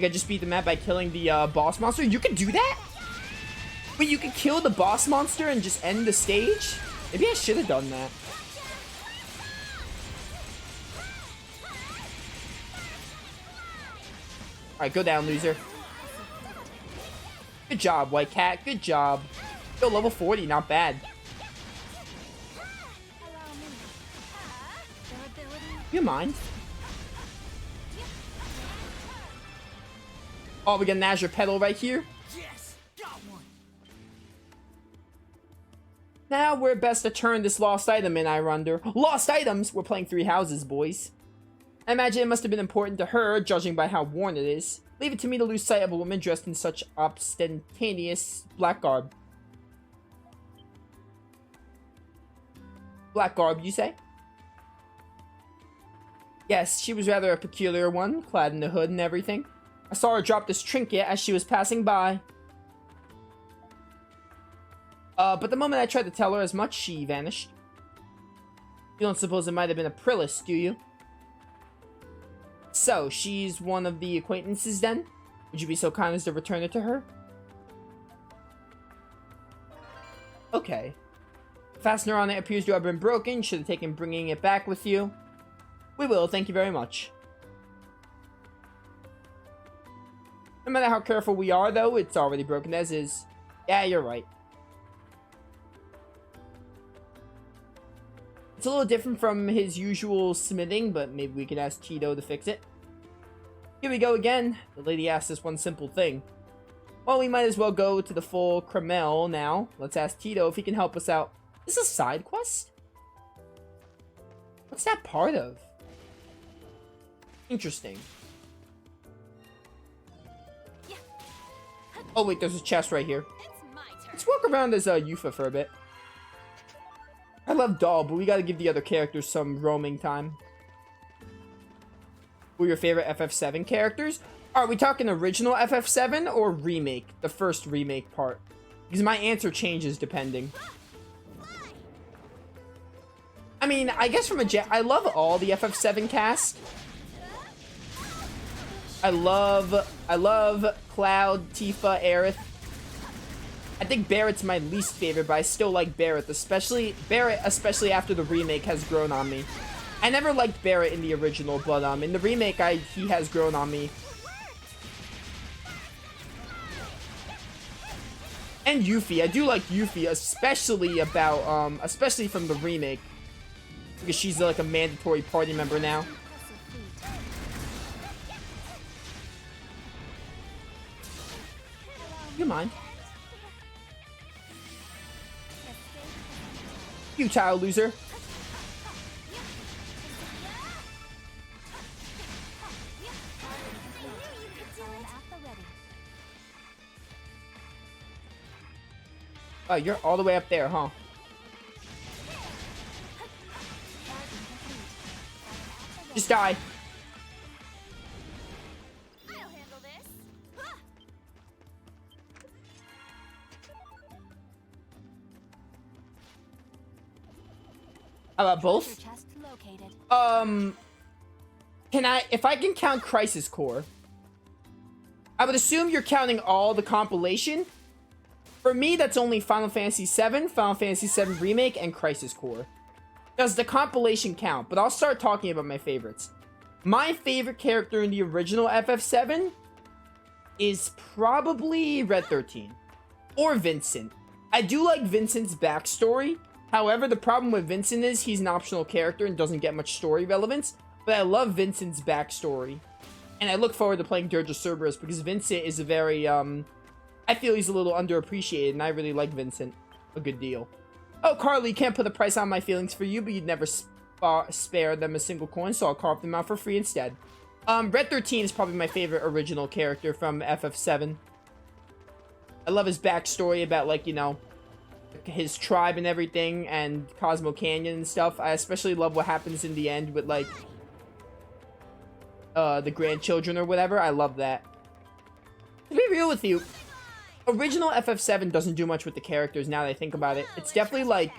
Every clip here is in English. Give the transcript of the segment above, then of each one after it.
I just beat the map by killing the boss monster? You can do that? Wait, you can kill the boss monster and just end the stage? Maybe I should have done that. Alright, go down, loser. Good job, White Cat. Good job. Yo, level 40, not bad. You mind? Oh, we got an Azure Petal right here. Yes, got one. Now we're best to turn this lost item in, I wonder. Lost items? We're playing Three Houses, boys. I imagine it must have been important to her, judging by how worn it is. Leave it to me to lose sight of a woman dressed in such ostentatious black garb. Black garb, you say? Yes, she was rather a peculiar one, clad in the hood and everything. I saw her drop this trinket as she was passing by. But the moment I tried to tell her as much, she vanished. You don't suppose it might have been a Prillis, do you? So, she's one of the acquaintances then? Would you be so kind as to return it to her? Okay. The fastener on it appears to have been broken. Should have taken bringing it back with you. We will, thank you very much. No matter how careful we are, though, it's already broken as is. Yeah, you're right. It's a little different from his usual smithing, but maybe we could ask Tito to fix it. Here we go again. The lady asked us one simple thing. Well, we might as well go to the full Kremel now. Let's ask Tito if he can help us out. Is this a side quest? What's that part of? Interesting. Oh wait, there's a chest right here. Let's walk around as Yuffie for a bit. I love Doll, but we gotta give the other characters some roaming time. Who are your favorite FF7 characters? Are we talking original FF7 or remake? The first remake part. Because my answer changes depending. I mean, I guess from I love all the FF7 cast. I love Cloud, Tifa, Aerith. I think Barrett's my least favorite, but I still like Barrett, especially after the remake has grown on me. I never liked Barrett in the original, but in the remake he has grown on me. And Yuffie, I do like Yuffie, especially from the remake, because she's like a mandatory party member now. You mind? Futile loser. Oh, you're all the way up there, huh? Just die. I'll handle this. How about both? If I can count Crisis Core, I would assume you're counting all the compilation. For me, that's only Final Fantasy VII, Final Fantasy VII Remake, and Crisis Core. Does the compilation count? But I'll start talking about my favorites. My favorite character in the original FF7 is probably Red 13. Or Vincent. I do like Vincent's backstory. However, the problem with Vincent is he's an optional character and doesn't get much story relevance. But I love Vincent's backstory. And I look forward to playing Dirge of Cerberus because Vincent is a very, I feel he's a little underappreciated, and I really like Vincent a good deal. Oh, Carly, you can't put a price on my feelings for you, but you'd never spare them a single coin, so I'll carve them out for free instead. Red 13 is probably my favorite original character from FF7. I love his backstory about, like, you know, his tribe and everything, and Cosmo Canyon and stuff. I especially love what happens in the end with, like, the grandchildren or whatever. I love that. To be real with you, original FF7 doesn't do much with the characters now that I think about it. It's definitely, like,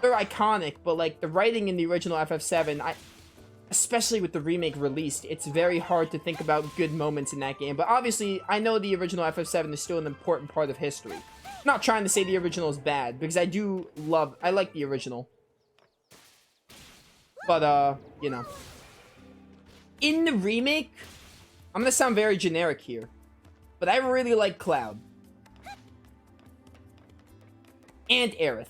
they're iconic, but, like, the writing in the original FF7, I especially with the remake released, it's very hard to think about good moments in that game. But obviously, I know the original FF7 is still an important part of history. I'm not trying to say the original is bad, because I like the original. But, you know. In the remake, I'm gonna sound very generic here, but I really like Cloud. And Aerith.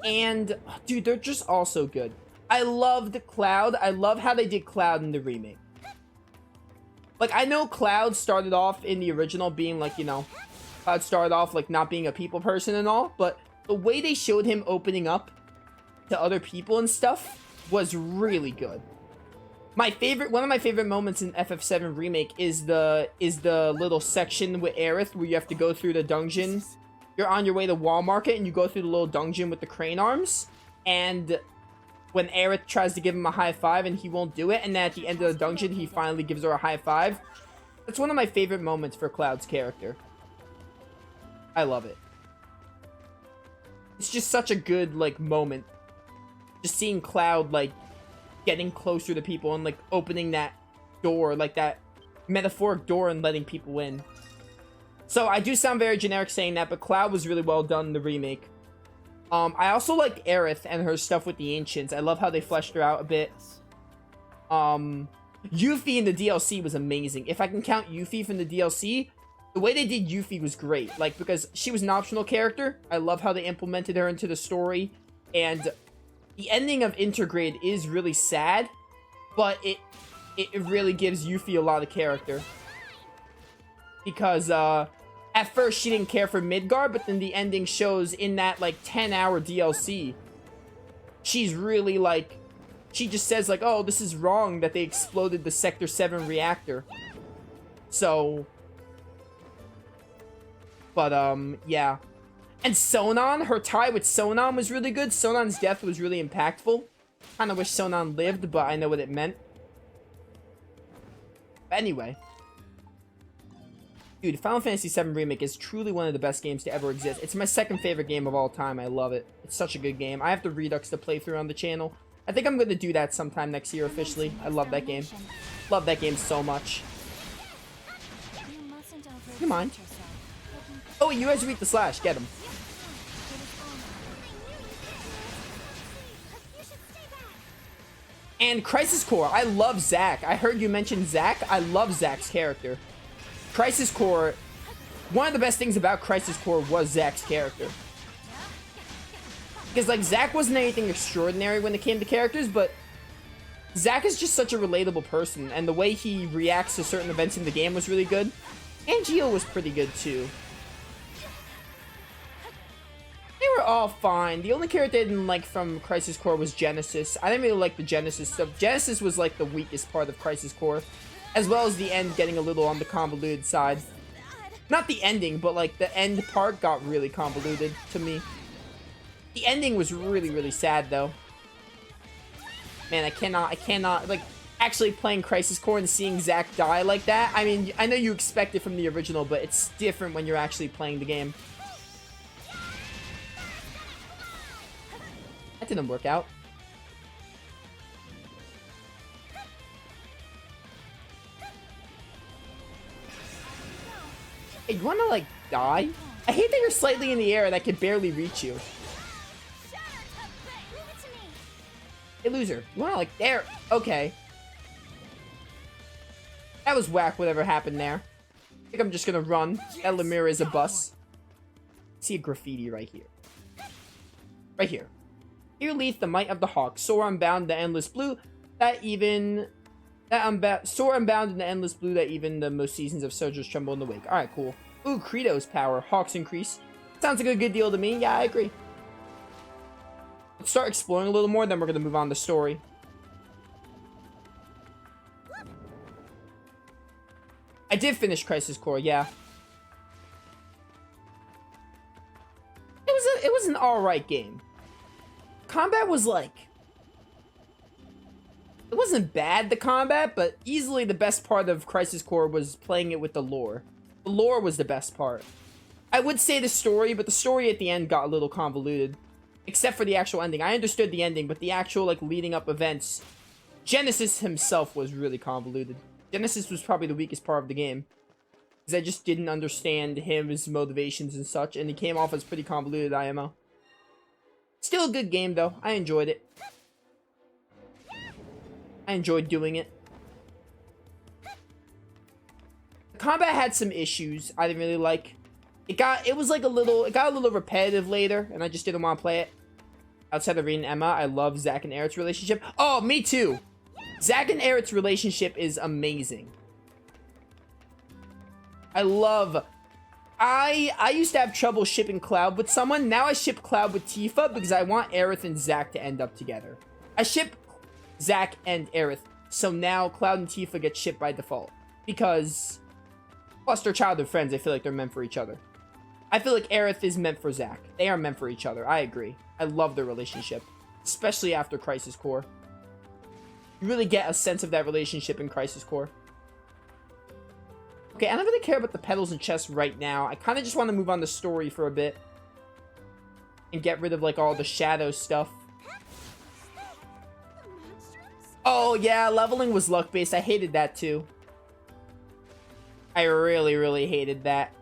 And, dude, they're just all so good. I loved Cloud. I love how they did Cloud in the remake. Like, I know Cloud started off in the original being, like, you know, Cloud started off, like, not being a people person and all, but the way they showed him opening up to other people and stuff was really good. One of my favorite moments in FF7 Remake is the little section with Aerith where you have to go through the dungeon. You're on your way to Wall Market and you go through the little dungeon with the crane arms, and when Aerith tries to give him a high five and he won't do it, and then at the end of the dungeon he finally gives her a high five. That's one of my favorite moments for Cloud's character. I love it. It's just such a good, like, moment. Just seeing Cloud, like, getting closer to people and, like, opening that door, like that metaphoric door, and letting people in. So I do sound very generic saying that, but Cloud was really well done in the remake. I also like Aerith and her stuff with the Ancients. I love how they fleshed her out a bit. Yuffie in the DLC was amazing. If I can count Yuffie from the DLC, the way they did Yuffie was great. Like, because she was an optional character. I love how they implemented her into the story. And the ending of Intergrade is really sad, but it really gives Yuffie a lot of character. Because, at first she didn't care for Midgard, but then the ending shows in that, like, 10-hour DLC, she's really, like, she just says, like, oh, this is wrong that they exploded the Sector 7 reactor. So, but, yeah. And Sonon, her tie with Sonon was really good. Sonon's death was really impactful. Kinda wish Sonon lived, but I know what it meant. But anyway. Dude, Final Fantasy VII Remake is truly one of the best games to ever exist. It's my second favorite game of all time. I love it. It's such a good game. I have the Redux to play through on the channel. I think I'm going to do that sometime next year officially. I love that game. Love that game so much. You mind? Oh, you guys read the slash. Get him. And Crisis Core. I love Zack. I heard you mention Zack. I love Zack's character. Crisis Core, one of the best things about Crisis Core was Zack's character. Because, like, Zack wasn't anything extraordinary when it came to characters, but Zack is just such a relatable person, and the way he reacts to certain events in the game was really good. And Geo was pretty good, too. They were all fine. The only character I didn't like from Crisis Core was Genesis. I didn't really like the Genesis stuff. Genesis was, like, the weakest part of Crisis Core. As well as the end getting a little on the convoluted side. Not the ending, but, like, the end part got really convoluted to me. The ending was really, really sad, though. Man, I cannot, like, actually playing Crisis Core and seeing Zack die like that. I mean, I know you expect it from the original, but it's different when you're actually playing the game. That didn't work out. Hey, you wanna, like, die? I hate that you're slightly in the air and I can barely reach you. Hey, loser. You wanna, like, there? Okay. That was whack, whatever happened there. I think I'm just gonna run. Elamir is a bus. See a graffiti right here. Right here. Here leads the might of the hawk. Soar unbound the endless blue. Soar unbound in the endless blue that even the most seasons of soldiers tremble in the wake. Alright, cool. Ooh, Credo's power. Hawks increase. Sounds like a good deal to me. Yeah, I agree. Let's start exploring a little more, then we're going to move on to story. I did finish Crisis Core, yeah. It was an alright game. Combat was like... It wasn't bad, the combat, but easily the best part of Crisis Core was playing it with the lore. The lore was the best part. I would say the story, but the story at the end got a little convoluted. Except for the actual ending. I understood the ending, but the actual, like, leading up events Genesis himself was really convoluted. Genesis was probably the weakest part of the game. Because I just didn't understand his motivations and such, and he came off as pretty convoluted IMO. Still a good game, though. I enjoyed it. I enjoyed doing it. The combat had some issues I didn't really like. It got a little repetitive later, and I just didn't want to play it. Outside of Reed and Emma, I love Zack and Aerith's relationship. Oh, me too! Zack and Aerith's relationship is amazing. I used to have trouble shipping Cloud with someone. Now I ship Cloud with Tifa because I want Aerith and Zack to end up together. I ship Zack and Aerith, so now Cloud and Tifa get shipped by default. Because, plus they're childhood friends, I feel like they're meant for each other. I feel like Aerith is meant for Zack. They are meant for each other. I agree. I love their relationship. Especially after Crisis Core. You really get a sense of that relationship in Crisis Core. Okay, I don't really care about the petals and chests right now. I kind of just want to move on the story for a bit. And get rid of, like, all the shadow stuff. Oh, yeah, leveling was luck-based. I hated that, too. I really, really hated that.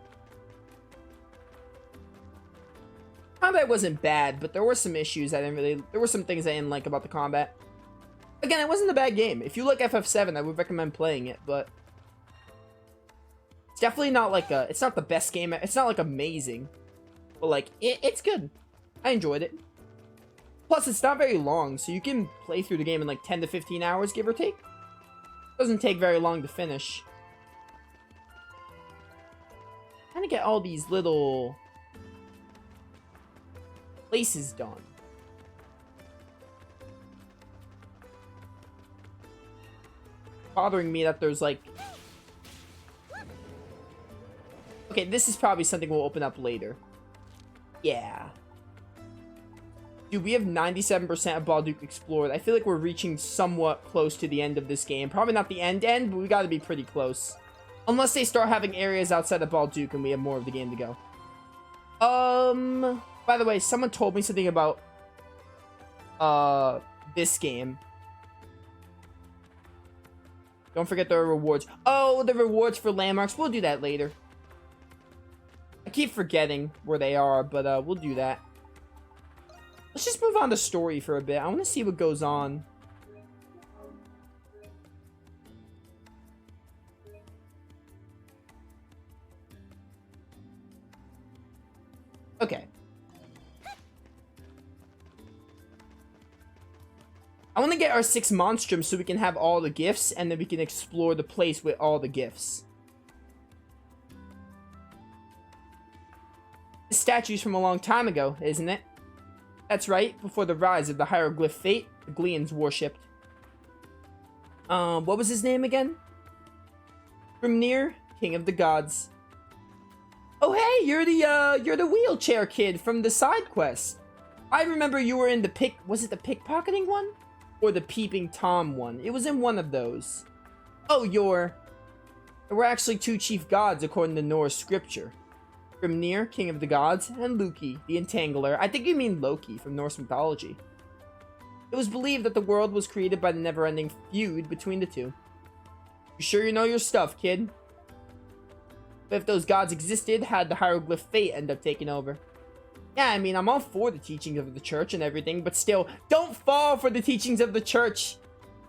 Combat wasn't bad, but there were some issues I didn't really... There were some things I didn't like about the combat. Again, it wasn't a bad game. If you like FF7, I would recommend playing it, but... It's definitely not like a... It's not the best game. It's not, like, amazing. But, like, it's good. I enjoyed it. Plus, it's not very long, so you can play through the game in, like, 10 to 15 hours, give or take. It doesn't take very long to finish. Trying to get all these little... places done. Bothering me that there's like... Okay, this is probably something we'll open up later. Yeah. Dude, we have 97% of Balduke explored. I feel like we're reaching somewhat close to the end of this game. Probably not the end, but we gotta be pretty close. Unless they start having areas outside of Balduke and we have more of the game to go. By the way, someone told me something about this game. Don't forget the rewards. Oh, the rewards for landmarks. We'll do that later. I keep forgetting where they are, but we'll do that. Let's just move on to story for a bit. I want to see what goes on. Okay. I want to get our 6 Monstrum so we can have all the gifts, and then we can explore the place with all the gifts. This statue's from a long time ago, isn't it? That's right, before the rise of the hieroglyph fate, the Gleans worshipped. What was his name again? Grimnir, King of the Gods. Oh hey, you're the wheelchair kid from the side quest. I remember you were in the was it the pickpocketing one? Or the peeping Tom one? It was in one of those. Oh, there were actually 2 chief gods according to Norse scripture. Grimnir, King of the Gods, and Loki, the Entangler. I think you mean Loki from Norse mythology. It was believed that the world was created by the never-ending feud between the 2. You sure you know your stuff, kid? But if those gods existed, how'd the hieroglyph fate end up taking over? Yeah, I mean, I'm all for the teachings of the church and everything, but still, don't fall for the teachings of the church.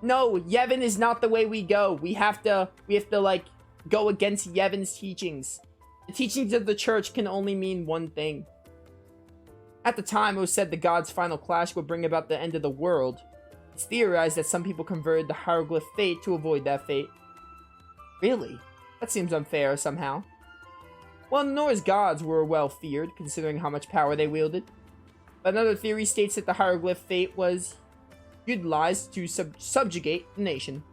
No, Yevon is not the way we go. We have to like, go against Yevon's teachings. The teachings of the church can only mean one thing. At the time, it was said the gods' final clash would bring about the end of the world. It's theorized that some people converted the hieroglyph fate to avoid that fate. Really? That seems unfair somehow. Well, the Norse gods were well feared, considering how much power they wielded. But another theory states that the hieroglyph fate was utilized to subjugate the nation.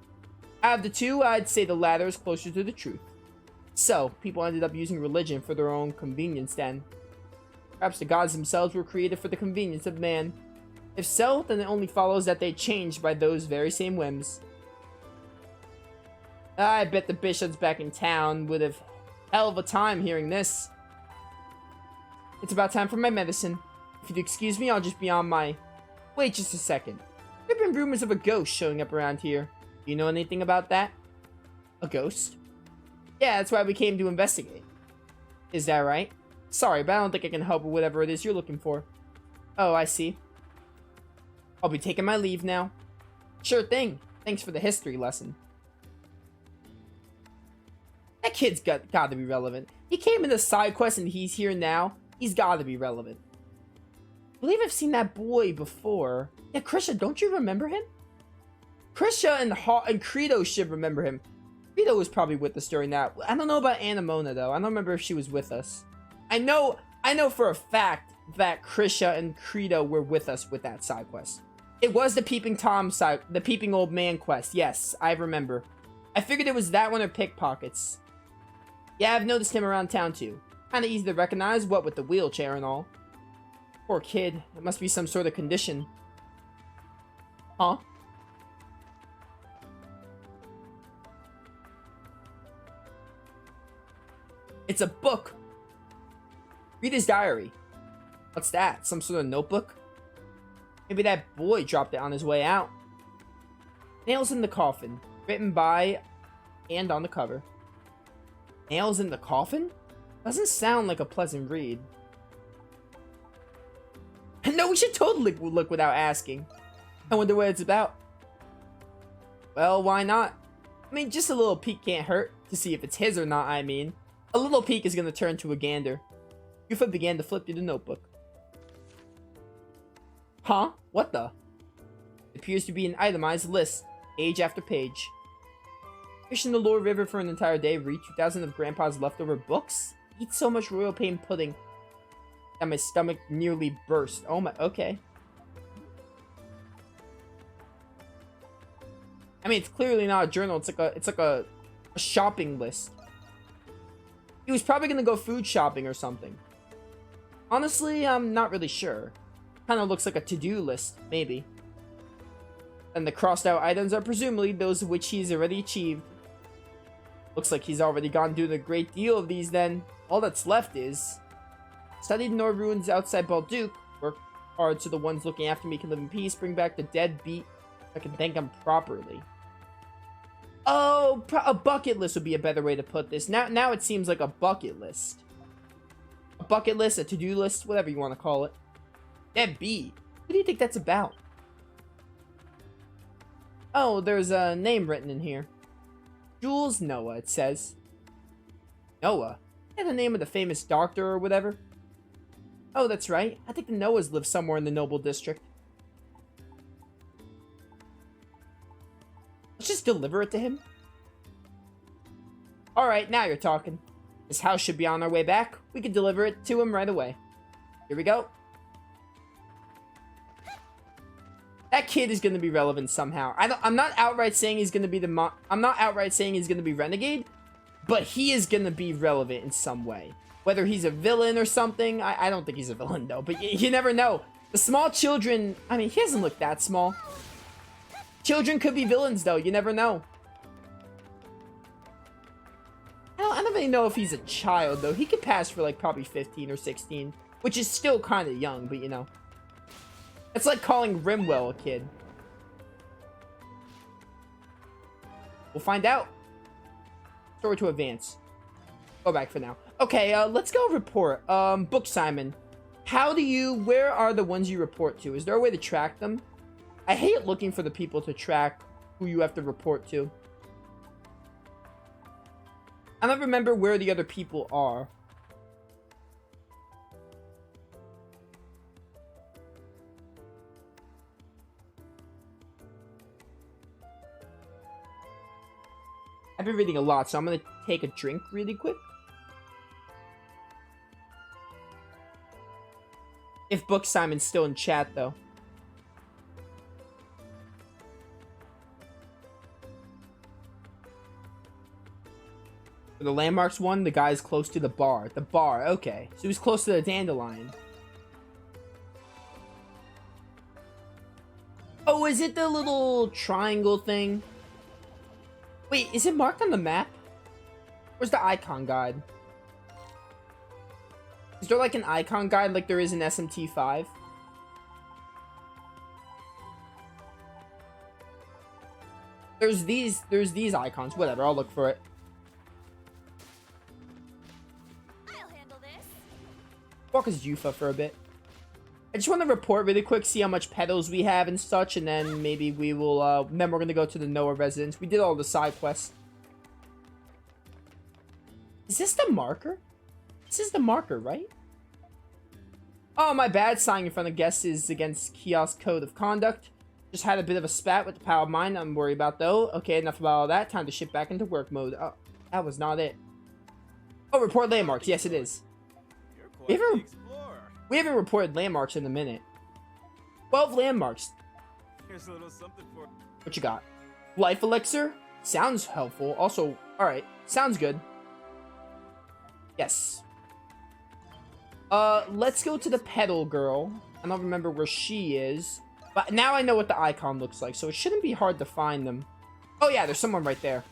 Out of the 2, I'd say the latter is closer to the truth. So, people ended up using religion for their own convenience then. Perhaps the gods themselves were created for the convenience of man. If so, then it only follows that they changed by those very same whims. I bet the bishops back in town would have hell of a time hearing this. It's about time for my medicine. If you'd excuse me, I'll just be on my... Wait just a second. We've been hearing rumors of a ghost showing up around here. Do you know anything about that? A ghost? Yeah, that's why we came to investigate. Is that right? Sorry, but I don't think I can help with whatever it is you're looking for. Oh, I see. I'll be taking my leave now. Sure thing. Thanks for the history lesson. That kid's got to be relevant. He came in the side quest and he's here now. He's got to be relevant. I believe I've seen that boy before. Yeah, Krisha, don't you remember him? Krisha and Credo should remember him. Credo was probably with us during that. I don't know about Anemona though. I don't remember if she was with us. I know for a fact that Krisha and Credo were with us with that side quest. It was the Peeping Tom side, the Peeping Old Man quest. Yes, I remember. I figured it was that one or Pickpockets. Yeah, I've noticed him around town too. Kinda easy to recognize, what with the wheelchair and all. Poor kid. It must be some sort of condition. Huh? It's a book. Read his diary. What's that? Some sort of notebook? Maybe that boy dropped it on his way out. Nails in the coffin. Written by and on the cover. Nails in the coffin? Doesn't sound like a pleasant read. No, we should totally look without asking. I wonder what it's about. Well, why not? I mean, just a little peek can't hurt. To see if it's his or not, I mean. A little peek is going to turn to a gander. Yufa began to flip through the notebook. Huh? What the? It appears to be an itemized list, page after page. Fish in the Lore River for an entire day, read 2,000 of Grandpa's leftover books, eat so much royal pain pudding that my stomach nearly burst. Oh my, okay. I mean, it's clearly not a journal, it's like a shopping list. He was probably gonna go food shopping or something. Honestly, I'm not really sure. Kind of looks like a to-do list, maybe. And the crossed out items are presumably those of which he's already achieved. Looks like he's already gone through a great deal of these then. All that's left is... Study the Nor ruins outside Balduke. Work hard so the ones looking after me can live in peace. Bring back the dead beat. I can thank them properly. Oh, a bucket list would be a better way to put this. Now it seems like a bucket list. A bucket list, a to-do list, whatever you want to call it. Dead beat. What do you think that's about? Oh, there's a name written in here. Jules Noah, it says. Noah? Is that the name of the famous doctor or whatever? Oh, that's right. I think the Noahs live somewhere in the Noble District. Let's just deliver it to him. Alright, now you're talking. This house should be on our way back. We can deliver it to him right away. Here we go. That kid is going to be relevant somehow. I'm not outright saying he's going to be I'm not outright saying he's going to be Renegade, but he is going to be relevant in some way. Whether he's a villain or something, I don't think he's a villain though, but you never know. The small children, I mean, he doesn't look that small. Children could be villains though, you never know. I don't really know if he's a child though. He could pass for like probably 15 or 16, which is still kind of young, but you know. It's like calling Rimwell a kid. We'll find out. Story to advance. Go back for now. Okay, let's go report. Book Simon. Where are the ones you report to? Is there a way to track them? I hate looking for the people to track who you have to report to. I don't remember where the other people are. I've been reading a lot, so I'm gonna take a drink really quick. If Book Simon's still in chat, though. For the landmarks one, the guy's close to the bar. The bar, okay. So he was close to the dandelion. Oh, is it the little triangle thing? Wait, is it marked on the map? Where's the icon guide? Is there like an icon guide like there is in SMT5? There's these icons. Whatever, I'll look for it. I'll handle this. Walk as Yufa for a bit. I just want to report really quick, see how much petals we have and such, and then maybe we will, then we're gonna go to the Noah residence. We did all the side quests. Is this the marker? This is the marker, right? Oh, my bad. Signing in front of guests is against kiosk code of conduct. Just had a bit of a spat with the power of mine. I'm worried about though. Okay, enough about all that. Time to shift back into work mode. Oh, that was not it. Oh, report landmarks. Yes, it is. We haven't reported landmarks in a minute. 12 landmarks. Here's a little something for. What you got? Life elixir? Sounds helpful. Also, alright. Sounds good. Yes. Let's go to the petal girl. I don't remember where she is. But now I know what the icon looks like, so it shouldn't be hard to find them. Oh yeah, there's someone right there.